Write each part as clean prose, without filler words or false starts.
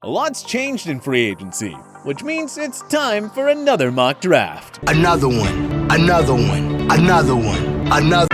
A lot's changed in free agency, which means it's time for another mock draft. Another one, another one, another one, another.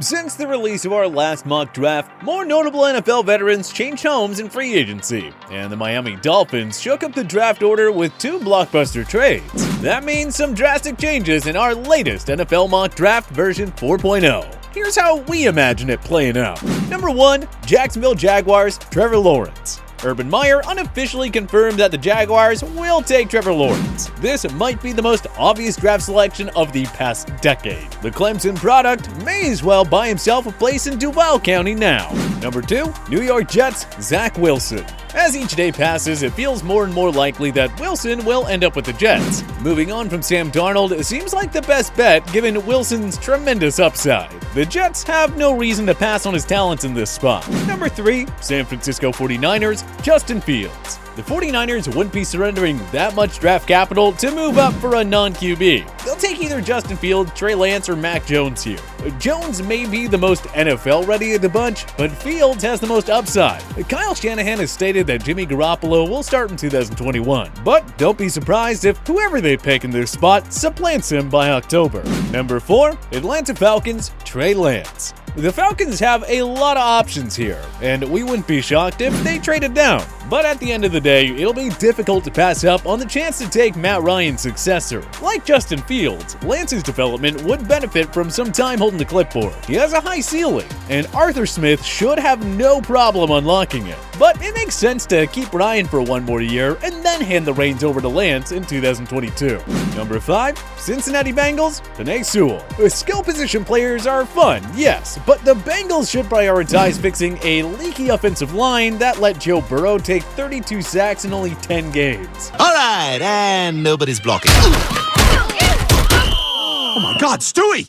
Since the release of our last mock draft, more notable NFL veterans changed homes in free agency, and the Miami Dolphins shook up the draft order with 2 blockbuster trades. That means some drastic changes in our latest NFL mock draft version 4.0. Here's how we imagine it playing out. Number 1, Jacksonville Jaguars, Trevor Lawrence. Urban Meyer unofficially confirmed that the Jaguars will take Trevor Lawrence. This might be the most obvious draft selection of the past decade. The Clemson product may as well buy himself a place in Duval County now. Number 2, New York Jets, Zach Wilson. As each day passes, it feels more and more likely that Wilson will end up with the Jets. Moving on from Sam Darnold seems like the best bet given Wilson's tremendous upside. The Jets have no reason to pass on his talents in this spot. Number 3, San Francisco 49ers, Justin Fields. The 49ers wouldn't be surrendering that much draft capital to move up for a non-QB. They'll take either Justin Fields, Trey Lance, or Mac Jones here. Jones may be the most NFL-ready of the bunch, but Fields has the most upside. Kyle Shanahan has stated that Jimmy Garoppolo will start in 2021, but don't be surprised if whoever they pick in their spot supplants him by October. Number 4, Atlanta Falcons, Trey Lance. The Falcons have a lot of options here, and we wouldn't be shocked if they traded down. But at the end of the day, it'll be difficult to pass up on the chance to take Matt Ryan's successor. Like Justin Fields, Lance's development would benefit from some time holding the clipboard. He has a high ceiling, and Arthur Smith should have no problem unlocking it. But it makes sense to keep Ryan for one more year and then hand the reins over to Lance in 2022. Number 5, Cincinnati Bengals, Penei Sewell. Skill position players are fun, yes, but the Bengals should prioritize fixing a leaky offensive line that let Joe Burrow take 32 sacks in only 10 games. All right, and nobody's blocking. Oh my God, Stewie!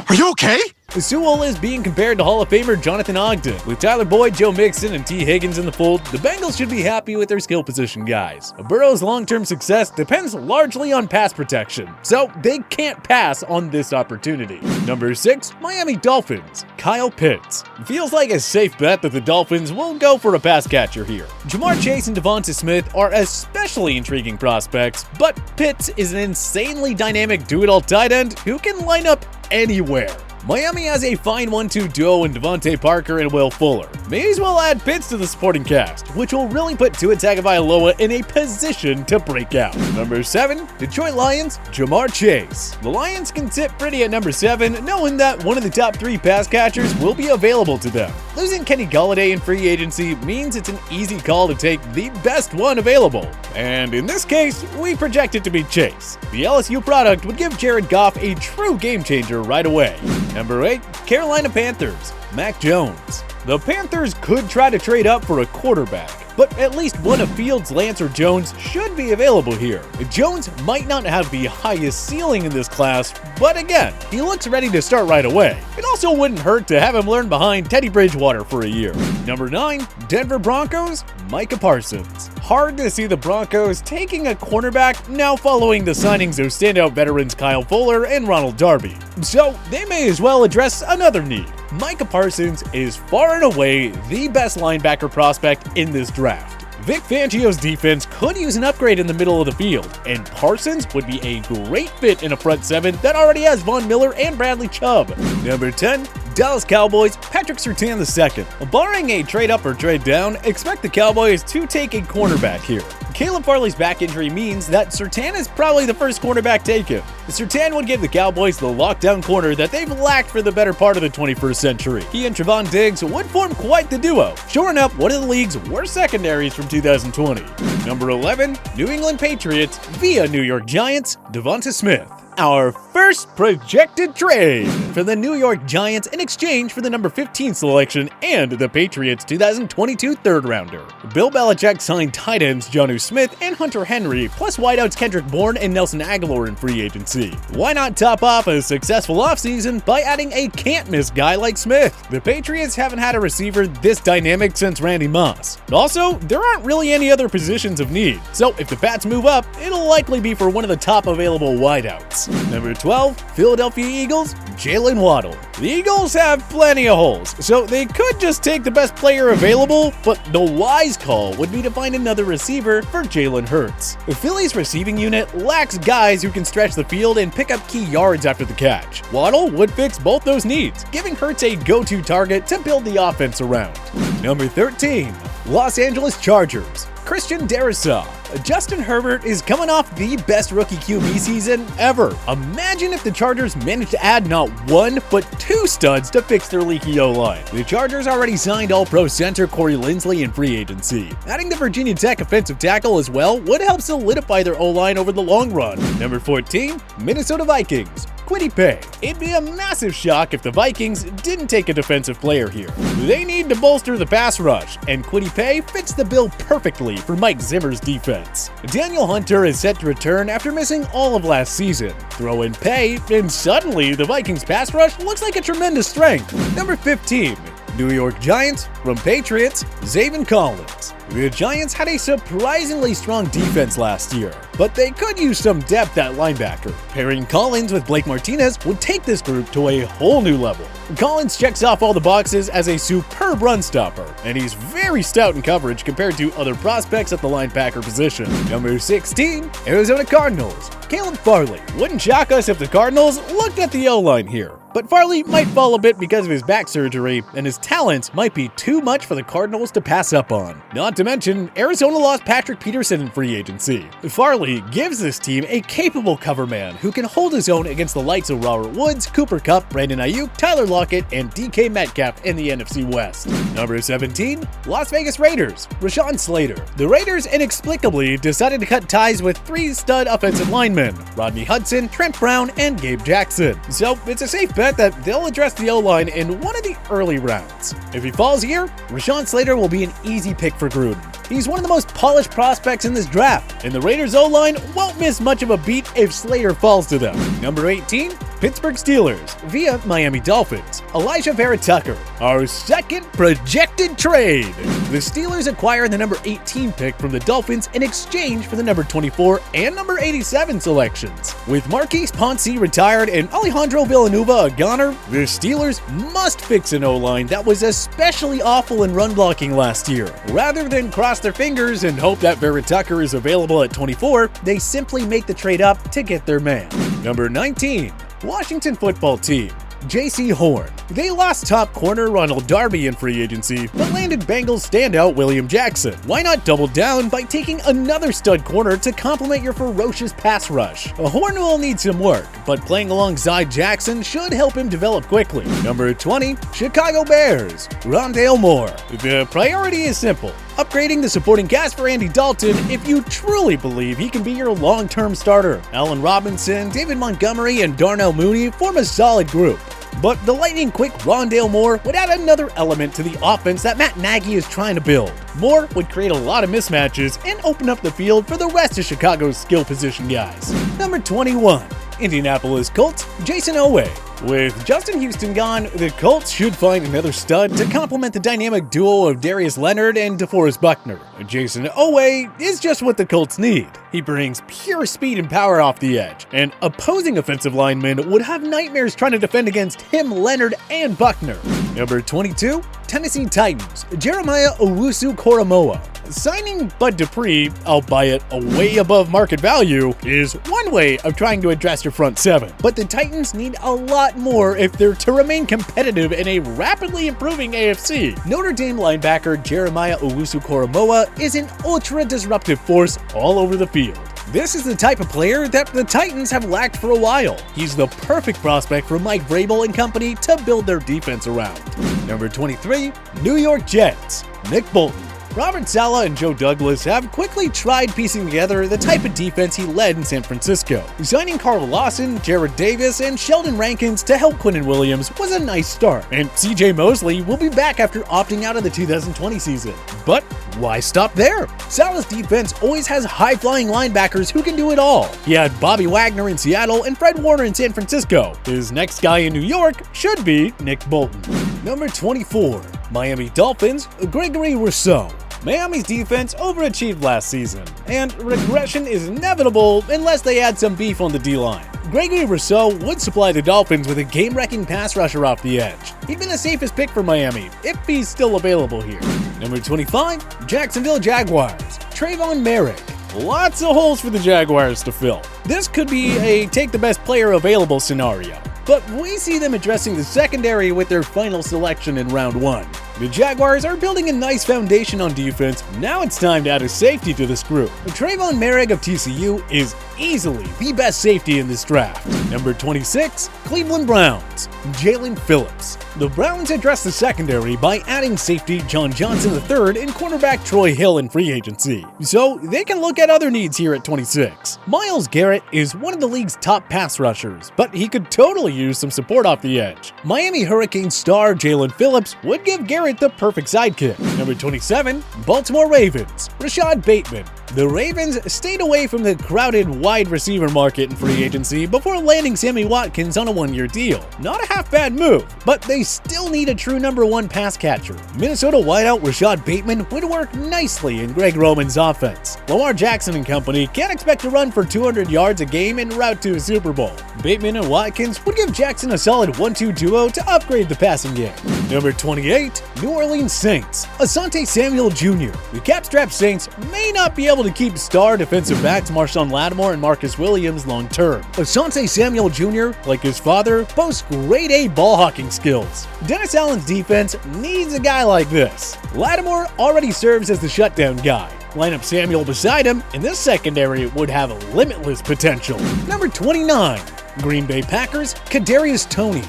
Are you okay? Sewell is being compared to Hall of Famer Jonathan Ogden. With Tyler Boyd, Joe Mixon, and T. Higgins in the fold, the Bengals should be happy with their skill position guys. Burrow's long-term success depends largely on pass protection, so they can't pass on this opportunity. Number 6, Miami Dolphins, Kyle Pitts. Feels like a safe bet that the Dolphins will go for a pass catcher here. Jamar Chase and Devonta Smith are especially intriguing prospects, but Pitts is an insanely dynamic do-it-all tight end who can line up anywhere. Miami has a fine 1-2 duo in Devontae Parker and Will Fuller. May as well add Pitts to the supporting cast, which will really put Tua Tagovailoa in a position to break out. Number 7, Detroit Lions, Jamar Chase. The Lions can sit pretty at number 7, knowing that one of the top 3 pass catchers will be available to them. Losing Kenny Golladay in free agency means it's an easy call to take the best one available. And in this case, we project it to be Chase. The LSU product would give Jared Goff a true game changer right away. Number 8, Carolina Panthers, Mac Jones. The Panthers could try to trade up for a quarterback, but at least one of Fields, Lance, or Jones should be available here. Jones might not have the highest ceiling in this class, but again, he looks ready to start right away. It also wouldn't hurt to have him learn behind Teddy Bridgewater for a year. Number 9, Denver Broncos, Micah Parsons. Hard to see the Broncos taking a cornerback now following the signings of standout veterans Kyle Fuller and Ronald Darby. So they may as well address another need. Micah Parsons is far and away the best linebacker prospect in this draft. Vic Fangio's defense could use an upgrade in the middle of the field, and Parsons would be a great fit in a front 7 that already has Von Miller and Bradley Chubb. Number 10, Dallas Cowboys, Patrick Surtain II. Barring a trade up or trade down, expect the Cowboys to take a cornerback here. Caleb Farley's back injury means that Surtain is probably the first cornerback taken. Surtain would give the Cowboys the lockdown corner that they've lacked for the better part of the 21st century. He and Trevon Diggs would form quite the duo, shoring up one of the league's worst secondaries from 2020. Number 11, New England Patriots via New York Giants, Devonta Smith. Our first projected trade for the New York Giants in exchange for the number 15 selection and the Patriots 2022 third-rounder. Bill Belichick signed tight ends Jonnu Smith and Hunter Henry, plus wideouts Kendrick Bourne and Nelson Aguilar in free agency. Why not top off a successful offseason by adding a can't-miss guy like Smith? The Patriots haven't had a receiver this dynamic since Randy Moss. Also, there aren't really any other positions of need, so if the Pats move up, it'll likely be for one of the top available wideouts. Number 12, Philadelphia Eagles, Jalen Jalen Waddle. The Eagles have plenty of holes, so they could just take the best player available, but the wise call would be to find another receiver for Jalen Hurts. The Phillies' receiving unit lacks guys who can stretch the field and pick up key yards after the catch. Waddle would fix both those needs, giving Hurts a go-to target to build the offense around. Number 13. Los Angeles Chargers. Christian Darrisaw. Justin Herbert is coming off the best rookie QB season ever. Imagine if the Chargers managed to add not one, but two studs to fix their leaky O-line. The Chargers already signed All-Pro center Corey Linsley in free agency. Adding the Virginia Tech offensive tackle as well would help solidify their O-line over the long run. Number 14, Minnesota Vikings. Kwity Paye. It'd be a massive shock if the Vikings didn't take a defensive player here. They need to bolster the pass rush, and Kwity Paye fits the bill perfectly for Mike Zimmer's defense. Daniel Hunter is set to return after missing all of last season. Throw in Paye, and suddenly the Vikings pass rush looks like a tremendous strength. Number 15. New York Giants from Patriots, Zaven Collins. The Giants had a surprisingly strong defense last year, but they could use some depth at linebacker. Pairing Collins with Blake Martinez would take this group to a whole new level. Collins checks off all the boxes as a superb run stopper, and he's very stout in coverage compared to other prospects at the linebacker position. Number 16, Arizona Cardinals. Caleb Farley. Wouldn't shock us if the Cardinals looked at the O-line here, but Farley might fall a bit because of his back surgery, and his talents might be too much for the Cardinals to pass up on. Not to mention, Arizona lost Patrick Peterson in free agency. Farley gives this team a capable cover man who can hold his own against the likes of Robert Woods, Cooper Kupp, Brandon Ayuk, Tyler Lockett, and DK Metcalf in the NFC West. Number 17, Las Vegas Raiders. Rashawn Slater. The Raiders inexplicably decided to cut ties with three stud offensive linemen, Rodney Hudson, Trent Brown, and Gabe Jackson. So it's a safe bet that they'll address the O-line in one of the early rounds. If he falls here, Rashawn Slater will be an easy pick for Gruden. He's one of the most polished prospects in this draft, and the Raiders O-line won't miss much of a beat if Slater falls to them. Number 18, Pittsburgh Steelers via Miami Dolphins. Elijah Vera Tucker, our second projected trade. The Steelers acquire the number 18 pick from the Dolphins in exchange for the number 24 and number 87 selections. With Marquise Pouncey retired and Alejandro Villanueva a goner, the Steelers must fix an O-line that was especially awful in run blocking last year. Rather than cross their fingers and hope that Vera Tucker is available at 24, they simply make the trade up to get their man. Number 19, Washington Football Team. J.C. Horn. They lost top corner Ronald Darby in free agency, but landed Bengals standout William Jackson. Why not double down by taking another stud corner to complement your ferocious pass rush? Horn will need some work, but playing alongside Jackson should help him develop quickly. Number 20, Chicago Bears. Rondale Moore. The priority is simple: upgrading the supporting cast for Andy Dalton if you truly believe he can be your long-term starter. Allen Robinson, David Montgomery, and Darnell Mooney form a solid group. But the lightning-quick Rondale Moore would add another element to the offense that Matt Nagy is trying to build. Moore would create a lot of mismatches and open up the field for the rest of Chicago's skill position guys. Number 21, Indianapolis Colts, Jason Owe. With Justin Houston gone, the Colts should find another stud to complement the dynamic duo of Darius Leonard and DeForest Buckner. Jason Owe is just what the Colts need. He brings pure speed and power off the edge, and opposing offensive linemen would have nightmares trying to defend against him, Leonard, and Buckner. Number 22, Tennessee Titans, Jeremiah Owusu-Koramoah. Signing Bud Dupree, albeit a way above market value, is one way of trying to address your front seven. But the Titans need a lot more if they're to remain competitive in a rapidly improving AFC. Notre Dame linebacker Jeremiah Owusu-Koramoah is an ultra-disruptive force all over the field. This is the type of player that the Titans have lacked for a while. He's the perfect prospect for Mike Vrabel and company to build their defense around. Number 23, New York Jets, Nick Bolton. Robert Saleh and Joe Douglas have quickly tried piecing together the type of defense he led in San Francisco. Signing Carl Lawson, Jared Davis, and Sheldon Rankins to help Quinnen Williams was a nice start, and CJ Mosley will be back after opting out of the 2020 season. But why stop there? Saleh's defense always has high-flying linebackers who can do it all. He had Bobby Wagner in Seattle and Fred Warner in San Francisco. His next guy in New York should be Nick Bolton. Number 24, Miami Dolphins, Gregory Rousseau. Miami's defense overachieved last season, and regression is inevitable unless they add some beef on the D-line. Gregory Rousseau would supply the Dolphins with a game-wrecking pass rusher off the edge. He'd been the safest pick for Miami, if he's still available here. Number 25, Jacksonville Jaguars, Trevor Merrick. Lots of holes for the Jaguars to fill. This could be a take the best player available scenario, but we see them addressing the secondary with their final selection in round 1. The Jaguars are building a nice foundation on defense. Now it's time to add a safety to this group. Trevor Merrick of TCU is easily the best safety in this draft. Number 26, Cleveland Browns, Jalen Phillips. The Browns address the secondary by adding safety John Johnson III and cornerback Troy Hill in free agency, so they can look at other needs here at 26. Myles Garrett is one of the league's top pass rushers, but he could totally use some support off the edge. Miami Hurricanes star Jalen Phillips would give Garrett the perfect sidekick. Number 27, Baltimore Ravens, Rashad Bateman. The Ravens stayed away from the crowded wide receiver market in free agency before landing Sammy Watkins on a 1-year deal. Not a half-bad move, but they still need a true number 1 pass catcher. Minnesota wideout Rashad Bateman would work nicely in Greg Roman's offense. Lamar Jackson and company can't expect to run for 200 yards a game en route to a Super Bowl. Bateman and Watkins would give Jackson a solid 1-2 duo to upgrade the passing game. Number 28, New Orleans Saints, Asante Samuel Jr. The cap-strapped Saints may not be able to keep star defensive backs Marshawn Lattimore and Marcus Williams long term. Asante Samuel Jr., like his father, boasts grade A ball hawking skills. Dennis Allen's defense needs a guy like this. Lattimore already serves as the shutdown guy. Line up Samuel beside him, and this secondary would have limitless potential. Number 29, Green Bay Packers, Kadarius Toney.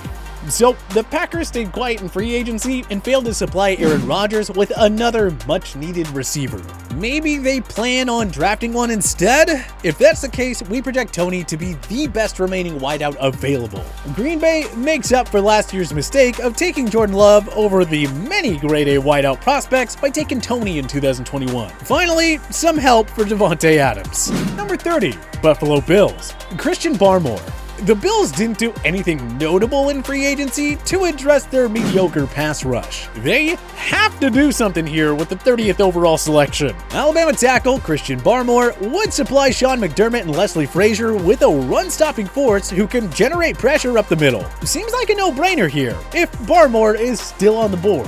So, the Packers stayed quiet in free agency and failed to supply Aaron Rodgers with another much-needed receiver. Maybe they plan on drafting one instead? If that's the case, we project Toney to be the best remaining wideout available. Green Bay makes up for last year's mistake of taking Jordan Love over the many grade A wideout prospects by taking Toney in 2021. Finally, some help for Devontae Adams. Number 30, Buffalo Bills, Christian Barmore. The Bills didn't do anything notable in free agency to address their mediocre pass rush. They have to do something here with the 30th overall selection. Alabama tackle Christian Barmore would supply Sean McDermott and Leslie Frazier with a run-stopping force who can generate pressure up the middle. Seems like a no-brainer here, if Barmore is still on the board.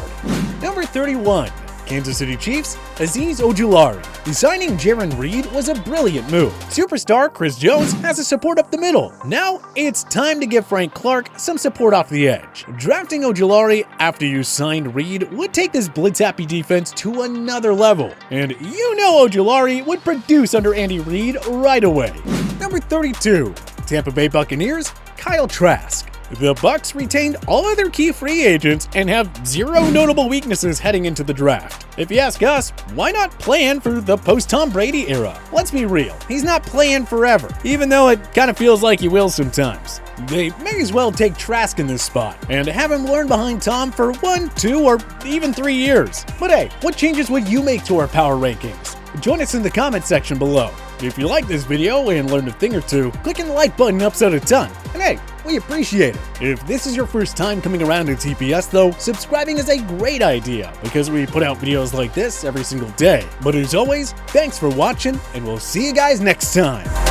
Number 31. Kansas City Chiefs, Azeez Ojulari. Signing Jaron Reed was a brilliant move. Superstar Chris Jones has a support up the middle. Now it's time to give Frank Clark some support off the edge. Drafting Ojulari after you signed Reed would take this blitz-happy defense to another level. And you know Ojulari would produce under Andy Reid right away. Number 32, Tampa Bay Buccaneers, Kyle Trask. The Bucs retained all of their key free agents and have zero notable weaknesses heading into the draft. If you ask us, why not plan for the post-Tom Brady era? Let's be real, he's not playing forever, even though it kind of feels like he will sometimes. They may as well take Trask in this spot and have him learn behind Tom for 1, 2, or even 3 years. But hey, what changes would you make to our power rankings? Join us in the comment section below. If you like this video and learned a thing or two, clicking the like button helps out a ton. And hey, we appreciate it. If this is your first time coming around to TPS though, subscribing is a great idea because we put out videos like this every single day. But as always, thanks for watching and we'll see you guys next time.